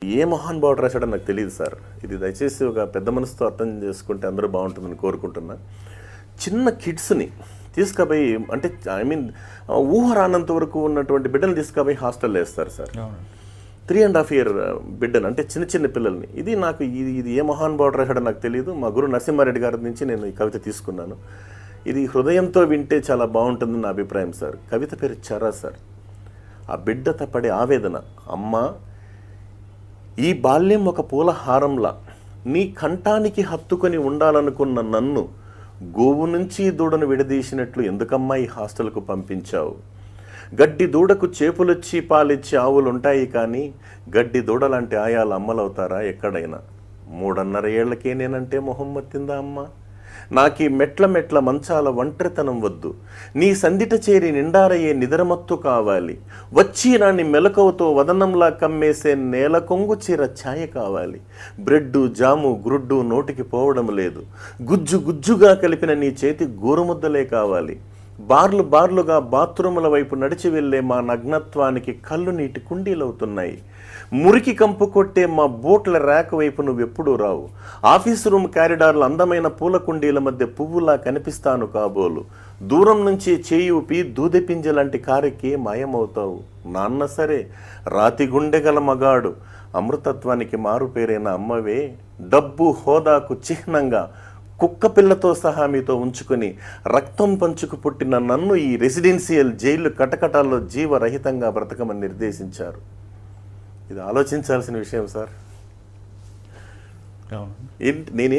ఏ మహానుభావుడు రాశాడో నాకు తెలియదు సార్. ఇది దయచేసి ఒక పెద్ద మనసుతో అర్థం చేసుకుంటే అందరూ బాగుంటుందని కోరుకుంటున్నా. చిన్న కిడ్స్ని తీసుకుపోయి, అంటే ఐ మీన్ ఊహ రానంత వరకు ఉన్నటువంటి బిడ్డలు తీసుకుపోయి హాస్టల్లో వేస్తారు సార్. 3.5 year బిడ్డలు, అంటే చిన్న చిన్న పిల్లల్ని. ఇది నాకు ఇది ఏ మహానుభావుడు రాశాడో నాకు తెలియదు. మా గురు నరసింహారెడ్డి గారి నుంచి నేను ఈ కవిత తీసుకున్నాను. ఇది హృదయంతో వింటే చాలా బాగుంటుందని నా అభిప్రాయం సార్. కవిత పేరు చరా సార్. ఆ బిడ్డ పడే ఆవేదన, అమ్మ ఈ బాల్యం ఒక పూల హారంలా నీ కంఠానికి హత్తుకొని ఉండాలనుకున్న నన్ను గోవు నుంచి దూడను విడదీసినట్లు ఎందుకమ్మా ఈ హాస్టల్కు పంపించావు? గడ్డి దూడకు చేపులొచ్చి పాలిచ్చి ఆవులుంటాయి, కానీ గడ్డి దూడలాంటి ఆయాలు అమ్మలవుతారా ఎక్కడైనా? 3.5 ఏళ్లకే నేనంటే మొహం మత్తిందా అమ్మ? నాకీ మెట్ల మంచాల ఒంటరితనం వద్దు, నీ సందిట చేరి నిండారయ్యే నిద్రమత్తు కావాలి. వచ్చి నాన్ని మెలకువతో వదనంలా కమ్మేసే నేల కొంగు చీర ఛాయ కావాలి. బ్రెడ్డు జాము గ్రుడ్డు నోటికి పోవడం లేదు, గుజ్జు గుజ్జుగా కలిపిన నీ చేతి గోరుముద్దలే కావాలి. బార్లుగా బాత్రూముల వైపు నడిచి వెళ్లే మా నగ్నత్వానికి కళ్ళు నీటి కుండీలవుతున్నాయి. మురికి కంపు కొట్టే మా బోట్ల ర్యాక్ వైపు నువ్వెప్పుడూ రావు. ఆఫీసు రూమ్ కారిడార్లు అందమైన పూల కుండీల మధ్య పువ్వులా కనిపిస్తాను కాబోలు. దూరం నుంచి చేయి ఊపి దూదెపింజలాంటి కారెక్కి మాయమవుతావు. నాన్న సరే రాతి గుండెగల మగాడు, అమృతత్వానికి మారు పేరైన అమ్మవే. డబ్బు హోదాకు చిహ్నంగా కుక్క పిల్లతో సహా మీతో ఉంచుకొని రక్తం పంచుకు పుట్టిన నన్ను ఈ రెసిడెన్షియల్ జైలు కటకటాల్లో జీవరహితంగా బ్రతకమని నిర్దేశించారు. ఇది ఆలోచించాల్సిన విషయం సార్. నేనేం